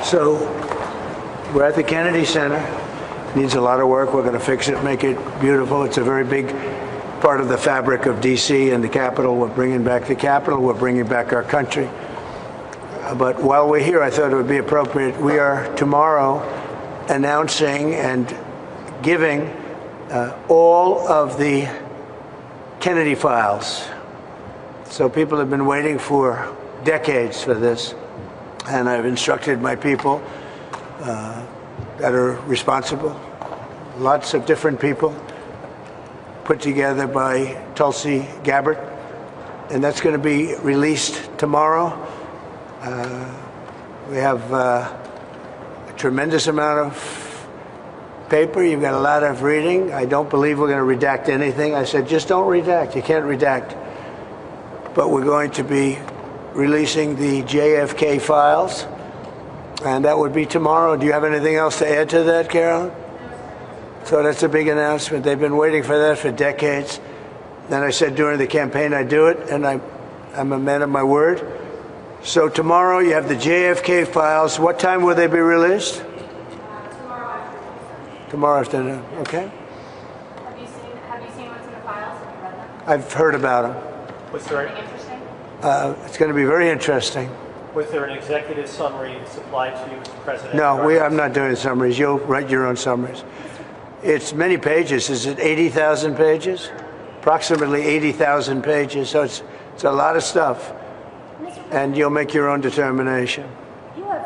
So we're at the Kennedy Center. It needs a lot of work. We're going to fix it, make it beautiful. It's a very big part of the fabric of D.C. and the Capitol. We're bringing back the Capitol. We're bringing back our country. But while we're here, I thought it would be appropriate. We are tomorrow announcing and giving all of the Kennedy files. So people have been waiting for decades for this. And I've instructed my people that are responsible, lots of different people, put together by Tulsi Gabbard, and that's going to be released tomorrow. We have a tremendous amount of paper. You've got a lot of reading. I don't believe we're going to redact anything. I said, just don't redact. You can't redact. But we're going to be releasing the JFK files, and that would be tomorrow. Do you have anything else to add to that, Carolyn? So that's a big announcement. They've been waiting for that for decades. Then I said during the campaign I'd do it, and I'm a man of my word. So tomorrow you have the JFK files. What time will they be released? Tomorrow afternoon. Okay. Have you seen what's in the files? Have you read them? I've heard about them. Was there Anything interesting? It's going to be very interesting. Was there an executive summary supplied to you, Mr. President? No, I'm not doing summaries. You'll write your own summaries. It's many pages. Is it 80,000 pages? Approximately 80,000 pages. So it's a lot of stuff. And you'll make your own determination. You have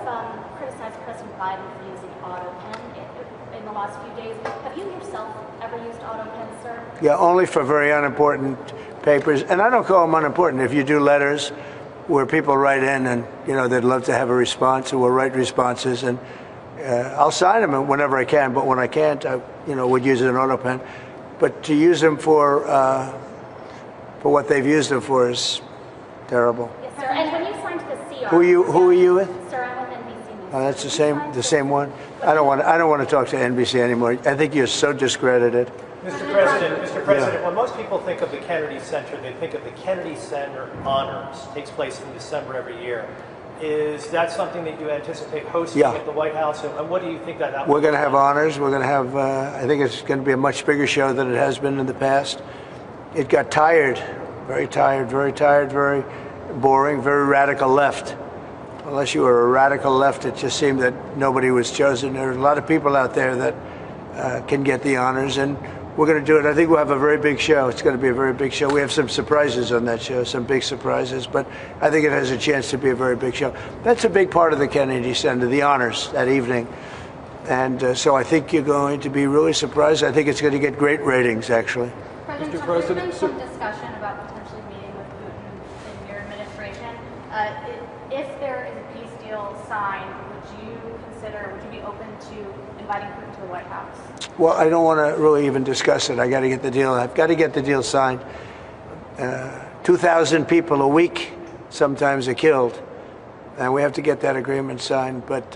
criticized President Biden for using AutoPen in the last few days. Have you yourself ever used AutoPen, sir? Yeah, only for very unimportant papers. And I don't call them unimportant. If you do letters where people write in and, they'd love to have a response, and we'll write responses, and I'll sign them whenever I can. But when I can't, I, would use an AutoPen. But to use them for what they've used them for is terrible. Yes, sir. And when you signed the CR, Who are you with? Sir, I'm with NBC News. Oh, that's the same one. I don't want to talk to NBC anymore. I think you're so discredited. Mr. President, when most people think of the Kennedy Center, they think of the Kennedy Center Honors. It takes place in December every year. Is that something that you anticipate hosting at the White House? And what do you think that We're going to have honors. We're going to have, I think it's going to be a much bigger show than it has been in the past. It got tired, very boring, very radical left. Unless you were a radical left, it just seemed that nobody was chosen. There are a lot of people out there that can get the honors, and we're going to do it. I think we'll have a very big show. It's going to be a very big show. We have some surprises on that show, some big surprises, but I think it has a chance to be a very big show. That's a big part of the Kennedy Center, the honors that evening. And so I think you're going to be really surprised. I think it's going to get great ratings, actually. Mr. President, there's been some discussion about potentially meeting with Putin in your administration. If there is a peace deal signed, would you be open to inviting Putin to the White House? Well, I don't want to really even discuss it. I've got to get the deal signed. 2,000 people a week sometimes are killed, and we have to get that agreement signed. But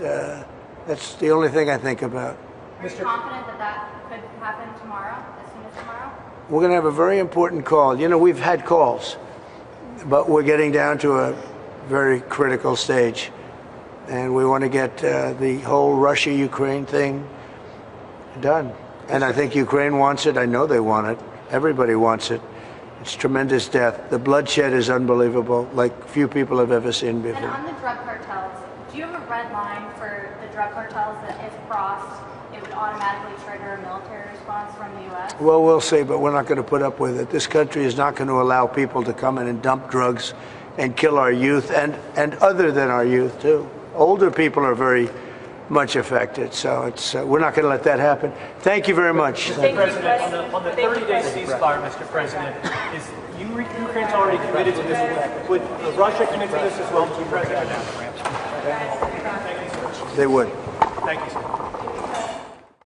that's the only thing I think about. Are you confident that could happen tomorrow, as soon as tomorrow? We're going to have a very important call. We've had calls, but we're getting down to a very critical stage. And we want to get the whole Russia-Ukraine thing done. And I think Ukraine wants it. I know they want it. Everybody wants it. It's tremendous death. The bloodshed is unbelievable, like few people have ever seen before. And on the drug cartels, do you have a red line for the drug cartels that if crossed, it would automatically trigger a military response from the U.S.? Well, we'll see, but we're not going to put up with it. This country is not going to allow people to come in and dump drugs and kill our youth, and other than our youth, too. Older people are very much affected, so we're not going to let that happen. Thank you very much. Mr. President, on the 30-day ceasefire, Mr. President, is Ukraine's already committed to this. Would Russia commit to this as well, Mr. President? They would. Thank you, sir.